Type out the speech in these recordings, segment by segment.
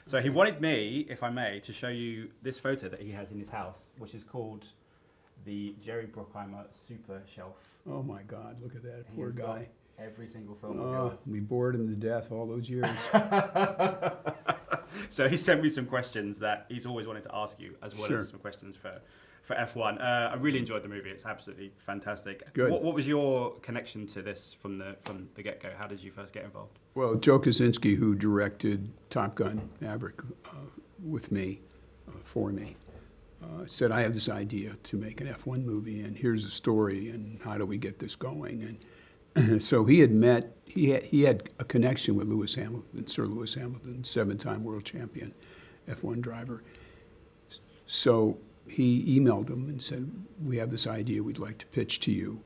So he wanted me, if I may, to show you this photo that he has in his house, which is called the Jerry Bruckheimer Super Shelf. Oh my God, look at that poor He's guy. got every single film of his. We bored him to death all those years. So he sent me some questions that he's always wanted to ask you, as well as some questions for F1. I really enjoyed the movie. It's absolutely fantastic. Good. What was your connection to this from the get-go? How did you first get involved? Well, Joe Kosinski, who directed Top Gun Maverick with me, for me, said, I have this idea to make an F1 movie, and here's the story, and how do we get this going? And so he had a connection with Lewis Hamilton, Sir Lewis Hamilton, 7-time world champion F1 driver. So he emailed him and said, we have this idea we'd like to pitch to you.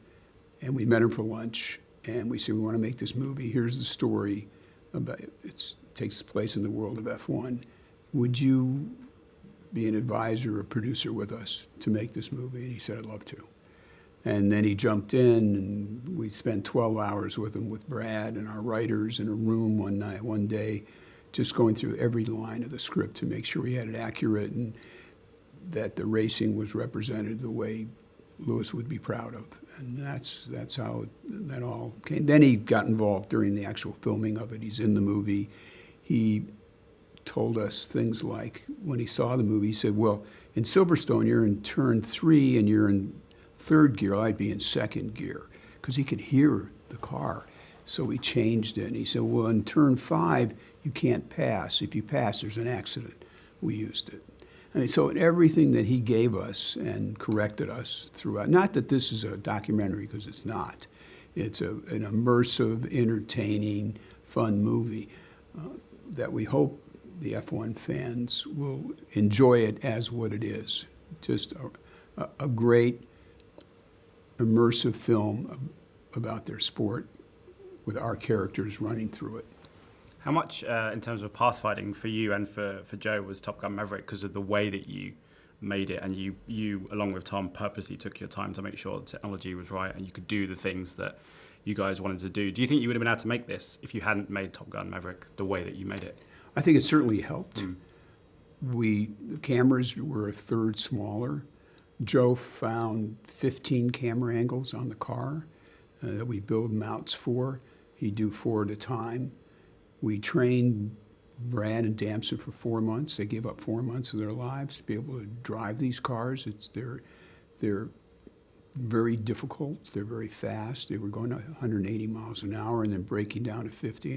And we met him for lunch, and we said, we want to make this movie. Here's the story. It takes place in the world of F1. Would you be an advisor or producer with us to make this movie? And he said, I'd love to. And then he jumped in, and we spent 12 hours with him, with Brad and our writers, in a room one day, just going through every line of the script to make sure we had it accurate and that the racing was represented the way Lewis would be proud of. And that's how that all came. Then he got involved during the actual filming of it. He's in the movie. He told us things like, when he saw the movie, he said, well, in Silverstone, you're in turn 3 and you're in 3rd gear. I'd be in 2nd gear, because he could hear the car. So he changed it. And he said, well, in turn 5, you can't pass. If you pass, there's an accident. We used it. I mean, so everything that he gave us and corrected us throughout, not that this is a documentary, because it's not. It's an immersive, entertaining, fun movie that we hope the F1 fans will enjoy it as what it is. Just a great, immersive film about their sport with our characters running through it. How much, in terms of pathfinding for you and for Joe, was Top Gun Maverick because of the way that you made it, and you along with Tom purposely took your time to make sure the technology was right and you could do the things that you guys wanted to do? Do you think you would have been able to make this if you hadn't made Top Gun Maverick the way that you made it? I think it certainly helped. The cameras were a third smaller. Joe found 15 camera angles on the car that we build mounts for. He'd do 4 at a time. We trained Brad and Damson for 4 months. They gave up 4 months of their lives to be able to drive these cars. They're very difficult. They're very fast. They were going 180 miles an hour and then breaking down to 50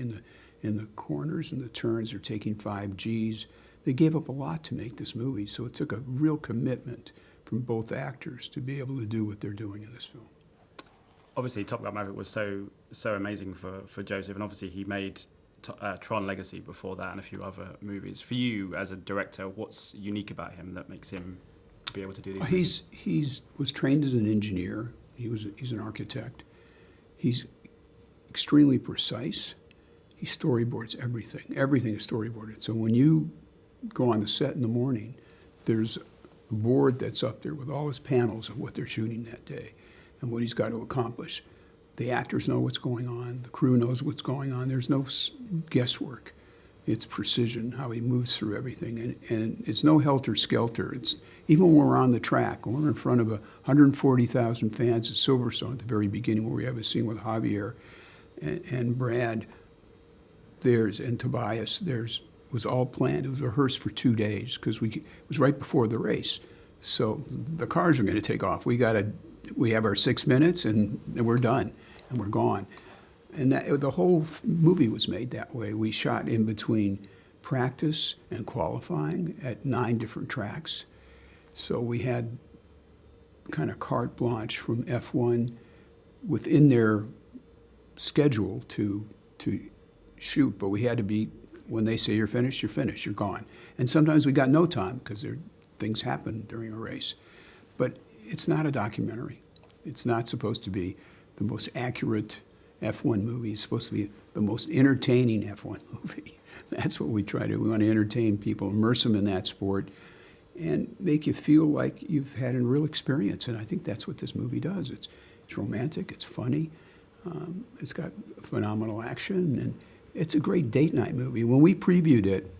in the corners and the turns. They're taking 5 Gs. They gave up a lot to make this movie, so it took a real commitment from both actors to be able to do what they're doing in this film. Obviously, Top Gun Maverick was so amazing for Joseph, and obviously he made Tron Legacy before that and a few other movies. For you as a director, what's unique about him that makes him be able to do these? He was trained as an engineer. He's an architect. He's extremely precise. He storyboards everything. Everything is storyboarded. So when you go on the set in the morning, there's a board that's up there with all his panels of what they're shooting that day and what he's got to accomplish. The actors know what's going on. The crew knows what's going on. There's no guesswork. It's precision, how he moves through everything. And it's no helter-skelter. It's, even when we're on the track, when we're in front of 140,000 fans at Silverstone at the very beginning, where we have a scene with Javier and Brad, and Tobias, was all planned. It was rehearsed for 2 days, because it was right before the race. So the cars are going to take off. We have our 6 minutes, and we're done, and we're gone. And the whole movie was made that way. We shot in between practice and qualifying at 9 different tracks. So we had kind of carte blanche from F1 within their schedule to shoot, but we had to be, when they say you're finished, you're gone. And sometimes we got no time, because things happen during a race. But it's not a documentary. It's not supposed to be the most accurate F1 movie. It's supposed to be the most entertaining F1 movie. That's what we try to do. We want to entertain people, immerse them in that sport, and make you feel like you've had a real experience. And I think that's what this movie does. It's romantic, it's funny, it's got phenomenal action, and it's a great date night movie. When we previewed it,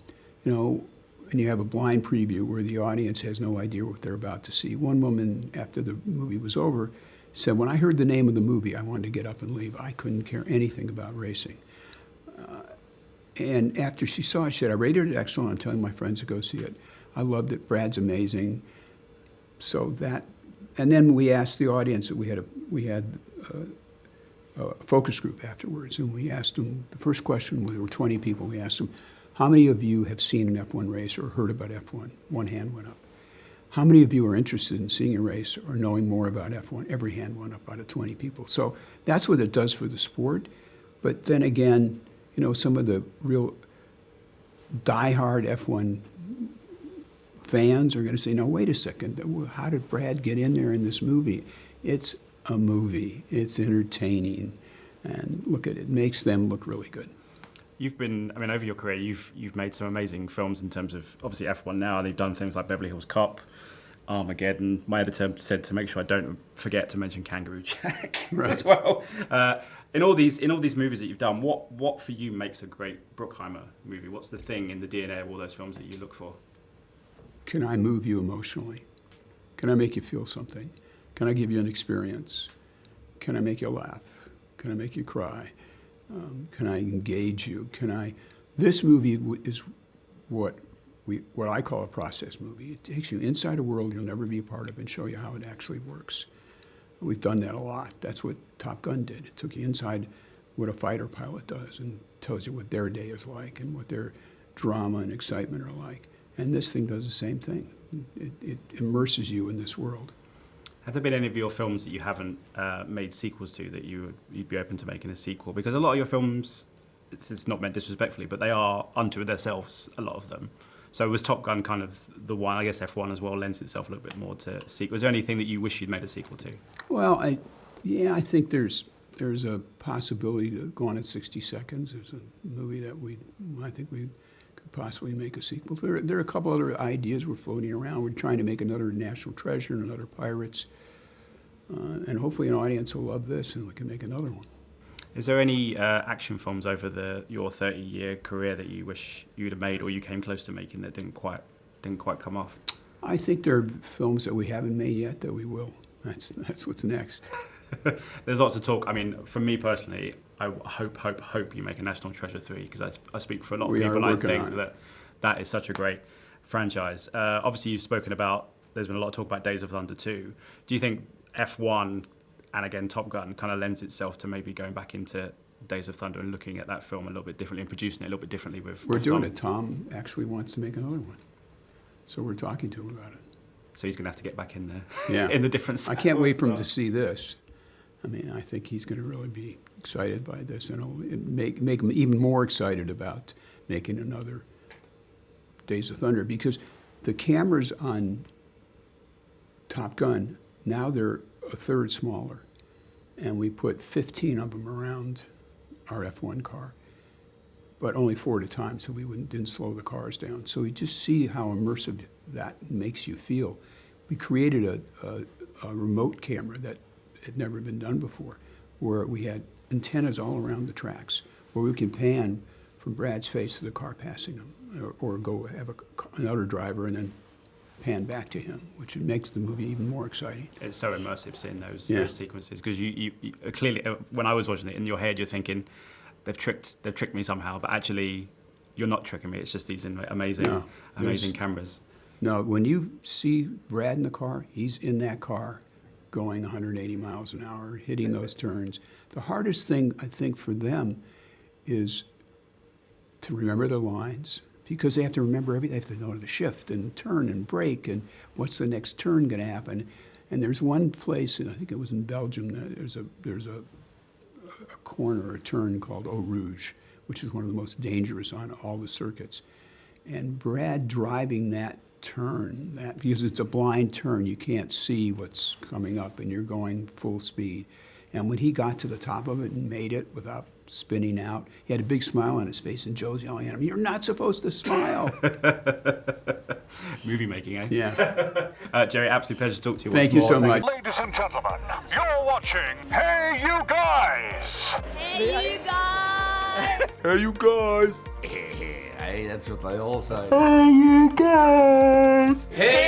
you know, and you have a blind preview where the audience has no idea what they're about to see. One woman, after the movie was over, said, when I heard the name of the movie, I wanted to get up and leave. I couldn't care anything about racing. And after she saw it, she said, I rated it excellent. I'm telling my friends to go see it. I loved it. Brad's amazing. So that, and then we asked the audience, that we had a focus group afterwards, and we asked them, the first question, there were 20 people, we asked them, how many of you have seen an F1 race or heard about F1? One hand went up. How many of you are interested in seeing a race or knowing more about F1? Every hand went up out of 20 people. So that's what it does for the sport. But then again, you know, some of the real diehard F1 fans are going to say, no, wait a second, how did Brad get in there in this movie? It's a movie. It's entertaining. And look at it. It makes them look really good. You've been, I mean, over your career, you've made some amazing films in terms of, obviously, F1 now. They've done things like Beverly Hills Cop, Armageddon. My editor said to make sure I don't forget to mention Kangaroo Jack as well. In all these movies that you've done, what for you makes a great Bruckheimer movie? What's the thing in the DNA of all those films that you look for? Can I move you emotionally? Can I make you feel something? Can I give you an experience? Can I make you laugh? Can I make you cry? Can I engage you? This movie is what I call a process movie. It takes you inside a world you'll never be a part of and show you how it actually works. We've done that a lot. That's what Top Gun did. It took you inside what a fighter pilot does and tells you what their day is like and what their drama and excitement are like. And this thing does the same thing. It immerses you in this world. Have there been any of your films that you haven't made sequels to that you'd be open to making a sequel? Because a lot of your films, it's not meant disrespectfully, but they are unto themselves, a lot of them. So was Top Gun kind of the one? I guess F1 as well lends itself a little bit more to sequel. Was there anything that you wish you'd made a sequel to? Well, I think there's a possibility to Go On in 60 Seconds. There's a movie that I think we could possibly make a sequel. There are a couple other ideas we're floating around. We're trying to make another National Treasure and another Pirates. And hopefully an audience will love this and we can make another one. Is there any action films over your 30-year career that you wish you'd have made or you came close to making that didn't quite come off? I think there are films that we haven't made yet that we will. That's what's next. There's lots of talk. I mean, for me personally, I hope you make a National Treasure 3 because I speak for a lot of people. I think that is such a great franchise. Obviously, you've spoken about, there's been a lot of talk about Days of Thunder 2. Do you think F1 and again Top Gun kind of lends itself to maybe going back into Days of Thunder and looking at that film a little bit differently and producing it a little bit differently We're doing it. Tom actually wants to make another one. So we're talking to him about it. So he's going to have to get back in there. Yeah. In the different. I can't wait for him to see this. I mean, I think he's going to really be excited by this, and it'll make him even more excited about making another Days of Thunder, because the cameras on Top Gun, now they're a third smaller, and we put 15 of them around our F1 car, but only 4 at a time, so we didn't slow the cars down. So we just see how immersive that makes you feel. We created a remote camera that had never been done before, where we had antennas all around the tracks, where we can pan from Brad's face to the car passing him, or go have another driver and then pan back to him, which makes the movie even more exciting. It's so immersive seeing those sequences, because you clearly, when I was watching it, in your head you're thinking, they've tricked me somehow, but actually you're not tricking me. It's just these amazing cameras. No, when you see Brad in the car, he's in that car going 180 miles an hour, hitting those turns. The hardest thing, I think, for them is to remember their lines, because they have to remember everything. They have to know the shift and turn and brake and what's the next turn going to happen. And there's one place, and I think it was in Belgium, there's a corner, a turn called Eau Rouge, which is one of the most dangerous on all the circuits. And Brad driving that turn, because it's a blind turn, you can't see what's coming up, and you're going full speed. And when he got to the top of it and made it without spinning out, he had a big smile on his face, and Joe's yelling at him, "You're not supposed to smile." Movie making, eh? Yeah. Jerry, absolute pleasure to talk to you. Thank you so much. Ladies and gentlemen, you're watching Hey You Guys! Hey, you guys! Hey, you guys! I Hey, that's what they all say. Hey, you guys! Hey,